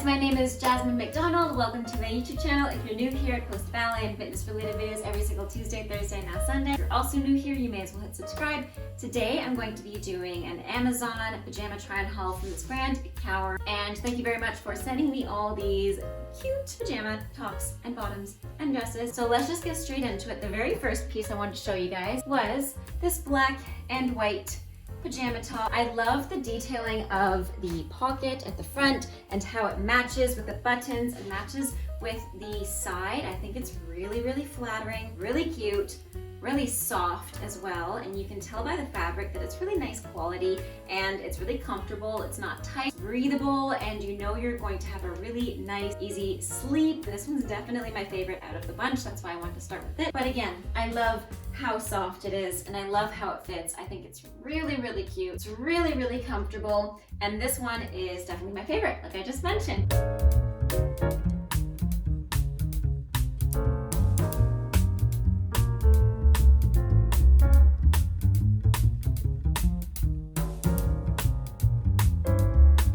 guys, my name is Jasmine McDonald. Welcome to my YouTube channel. If you're new here, I post ballet and fitness related videos every single Tuesday, Thursday, and now Sunday. If you're also new here, you may as well hit subscribe. Today I'm going to be doing an Amazon pajama try-on haul from this brand, Kauer. And thank you very much for sending me all these cute pajama tops and bottoms and dresses. So let's just get straight into it. The very first piece I wanted to show you guys was this black and white pajama top. I love the detailing of the pocket at the front and how it matches with the buttons and matches with the side. I think it's really flattering, really cute, really soft as well, and you can tell by the fabric that it's really nice quality and it's really comfortable. It's not tight, breathable, and you know you're going to have a really nice, easy sleep. This one's definitely my favorite out of the bunch. That's why I wanted to start with it. But again, I love how soft it is and I love how it fits. I think it's really cute. It's really comfortable, and this one is definitely my favorite, like I just mentioned.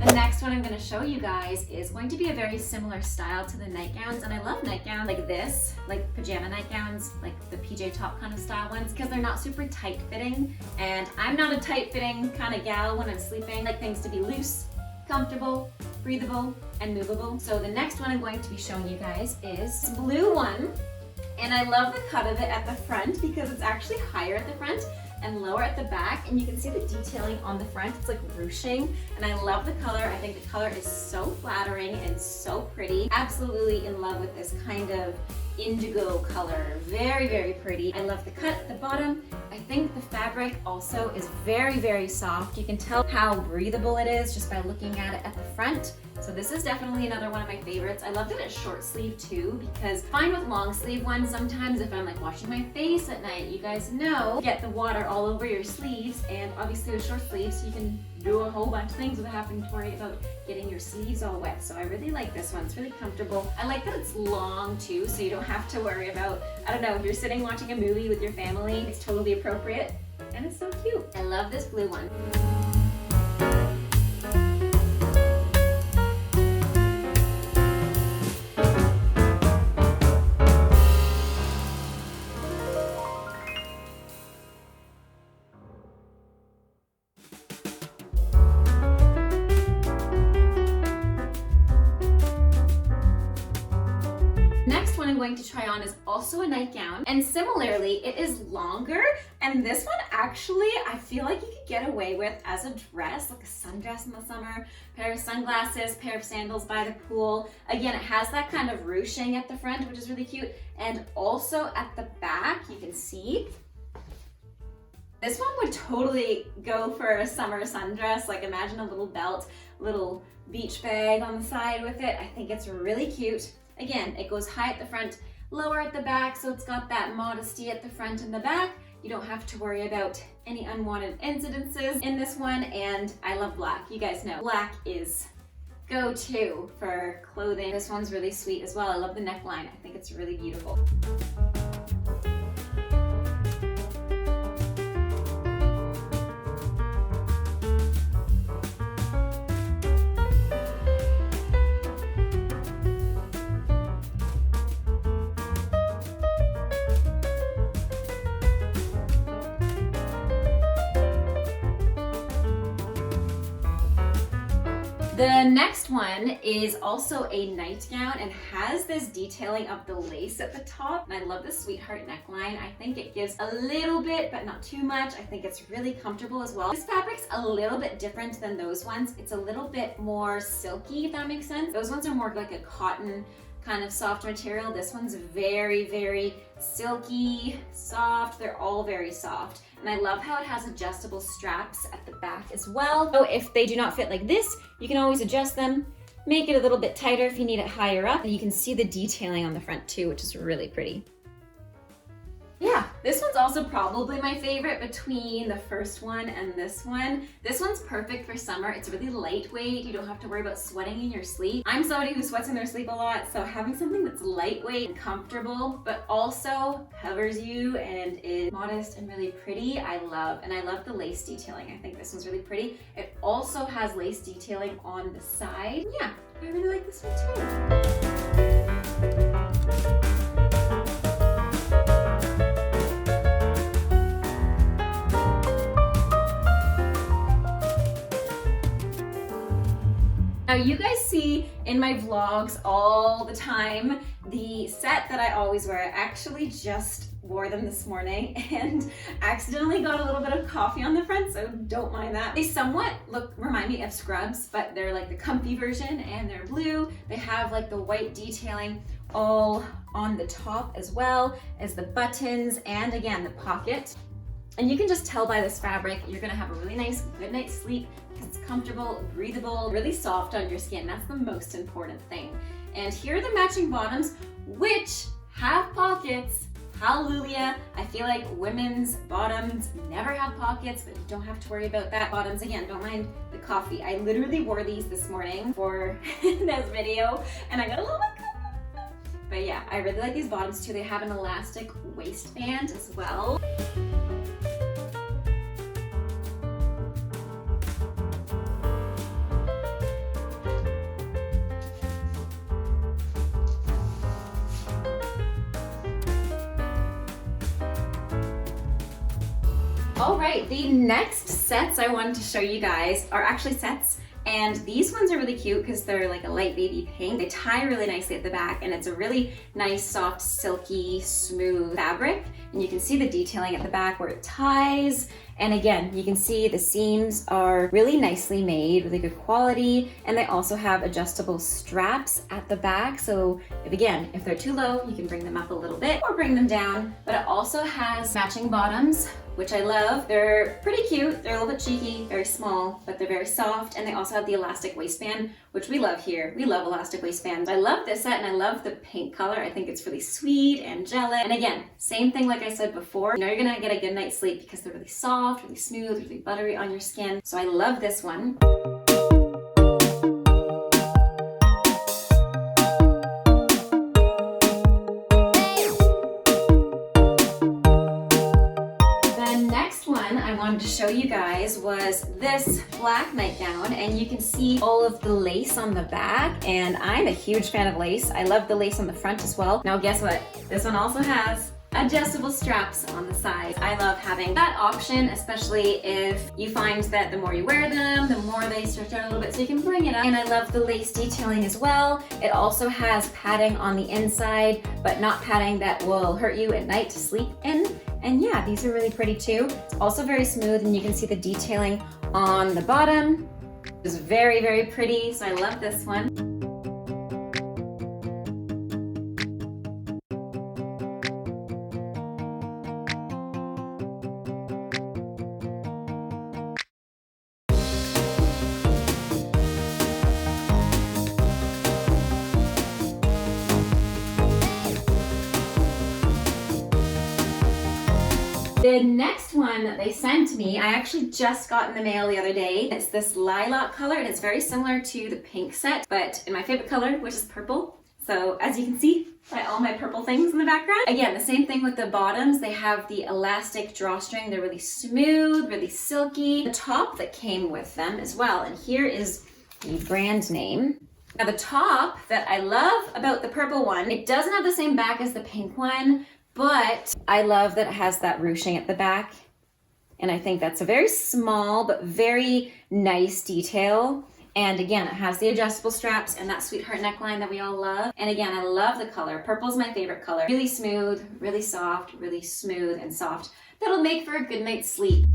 The next one I'm going to show you guys is going to be a very similar style to the nightgowns, and I love nightgowns like this, like pajama nightgowns, like the PJ top kind of style ones, because they're not super tight fitting, and I'm not a tight fitting kind of gal when I'm sleeping. I like things to be loose, comfortable, breathable, and movable. So the next one I'm going to be showing you guys is this blue one, and I love the cut of it at the front because it's actually higher at the front and lower at the back, and you can see the detailing on the front. It's like ruching, and I love the color. I think the color is so flattering and so pretty. Absolutely in love with this kind of indigo color. Very pretty. I love the cut at the bottom. I think the fabric also is very soft. You can tell how breathable it is just by looking at it at the front. So this is definitely another one of my favorites. I love that it's short sleeve too, because fine with long sleeve ones, sometimes if I'm like washing my face at night, you guys know, get the water all over your sleeves, and obviously with short sleeves you can do a whole bunch of things without having to worry about getting your sleeves all wet. So I really like this one. It's really comfortable. I like that it's long too, so you don't have to worry about, I don't know, if you're sitting watching a movie with your family, it's totally appropriate, and it's so cute. I love this blue one. Next one I'm going to try on is also a nightgown, and similarly it is longer, and this one actually I feel like you could get away with as a dress, like a sundress in the summer, pair of sunglasses, pair of sandals by the pool. Again, it has that kind of ruching at the front, which is really cute, and also at the back you can see this one would totally go for a summer sundress. Like imagine a little belt, little beach bag on the side with it. I think it's really cute. Again, it goes high at the front, lower at the back, so it's got that modesty at the front and the back. You don't have to worry about any unwanted incidences in this one, and I love black. You guys know black is go-to for clothing. This one's really sweet as well. I love the neckline. I think it's really beautiful. The next one is also a nightgown and has this detailing of the lace at the top. And I love the sweetheart neckline. I think it gives a little bit, but not too much. I think it's really comfortable as well. This fabric's a little bit different than those ones. It's a little bit more silky, if that makes sense. Those ones are more like a cotton kind of soft material. This one's very silky, soft. They're all very soft. And I love how it has adjustable straps at the back as well. So if they do not fit like this, you can always adjust them, make it a little bit tighter if you need it higher up. And you can see the detailing on the front too, which is really pretty. Yeah, this one's also probably my favorite between the first one and this one. This one's perfect for summer. It's really lightweight. You don't have to worry about sweating in your sleep. I'm somebody who sweats in their sleep a lot, so having something that's lightweight and comfortable, but also covers you and is modest and really pretty, I love. And I love the lace detailing. I think this one's really pretty. It also has lace detailing on the side. Yeah, I really like this one too. Now you guys see in my vlogs all the time the set that I always wear. I actually just wore them this morning and accidentally got a little bit of coffee on the front, so don't mind that. They somewhat remind me of scrubs, but they're like the comfy version and they're blue. They have like the white detailing all on the top as well as the buttons and again the pocket. And you can just tell by this fabric, you're gonna have a really nice good night's sleep because it's comfortable, breathable, really soft on your skin. That's the most important thing. And here are the matching bottoms, which have pockets. Hallelujah. I feel like women's bottoms never have pockets, but you don't have to worry about that. Bottoms, again, don't mind the coffee. I literally wore these this morning for this video and I got a little bit covered. But yeah, I really like these bottoms too. They have an elastic waistband as well. All right, the next sets I wanted to show you guys are actually sets, and these ones are really cute because they're like a light baby pink. They tie really nicely at the back, and it's a really nice, soft, silky, smooth fabric. And you can see the detailing at the back where it ties. And again, you can see the seams are really nicely made, really good quality. And they also have adjustable straps at the back. So if they're too low, you can bring them up a little bit or bring them down. But it also has matching bottoms, which I love. They're pretty cute. They're a little bit cheeky, very small, but they're very soft. And they also have the elastic waistband, which we love here. We love elastic waistbands. I love this set and I love the pink color. I think it's really sweet, angelic. And again, same thing like I said before, you know you're gonna get a good night's sleep because they're really soft, really smooth, really buttery on your skin. So I love this one. To show you guys was this black nightgown, and you can see all of the lace on the back, and I'm a huge fan of lace. I love the lace on the front as well. Now guess what? This one also has adjustable straps on the side. I love having that option, especially if you find that the more you wear them, the more they stretch out a little bit so you can bring it up. And I love the lace detailing as well. It also has padding on the inside, but not padding that will hurt you at night to sleep in. And yeah, these are really pretty too. It's also very smooth, and you can see the detailing on the bottom. It's very, very pretty, so I love this one. The next one that they sent me, I actually just got in the mail the other day. It's this lilac color, and it's very similar to the pink set, but in my favorite color, which is purple. So as you can see by all my purple things in the background. Again, the same thing with the bottoms. They have the elastic drawstring. They're really smooth, really silky. The top that came with them as well, and here is the brand name. Now the top that I love about the purple one, it doesn't have the same back as the pink one, but I love that it has that ruching at the back. And I think that's a very small but very nice detail. And again, it has the adjustable straps and that sweetheart neckline that we all love. And again, I love the color. Purple is my favorite color. Really smooth, really soft, really smooth and soft. That'll make for a good night's sleep.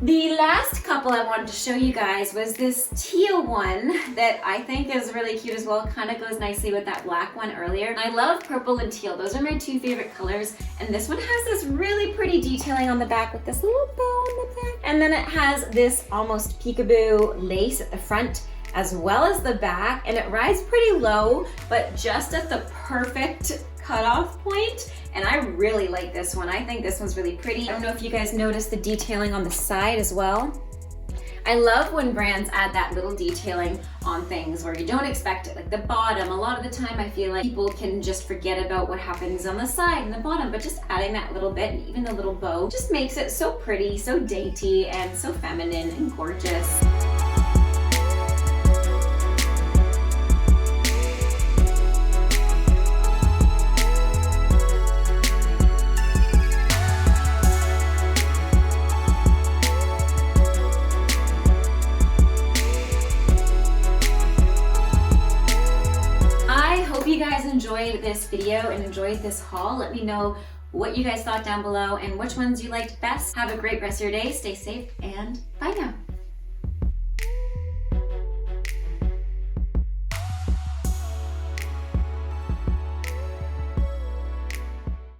The last couple I wanted to show you guys was this teal one that I think is really cute as well. Kind of goes nicely with that black one earlier. I love purple and teal. Those are my two favorite colors. And this one has this really pretty detailing on the back with this little bow on the back. And then it has this almost peekaboo lace at the front as well as the back. And it rides pretty low, but just at the perfect cutoff point. And I really like this one. I think this one's really pretty. I don't know if you guys noticed the detailing on the side as well. I love when brands add that little detailing on things where you don't expect it, like the bottom. A lot of the time I feel like people can just forget about what happens on the side and the bottom, but just adding that little bit and even the little bow just makes it so pretty, so dainty, and so feminine and gorgeous. You guys enjoyed this video and enjoyed this haul. Let me know what you guys thought down below and which ones you liked best. Have a great rest of your day. Stay safe and bye now.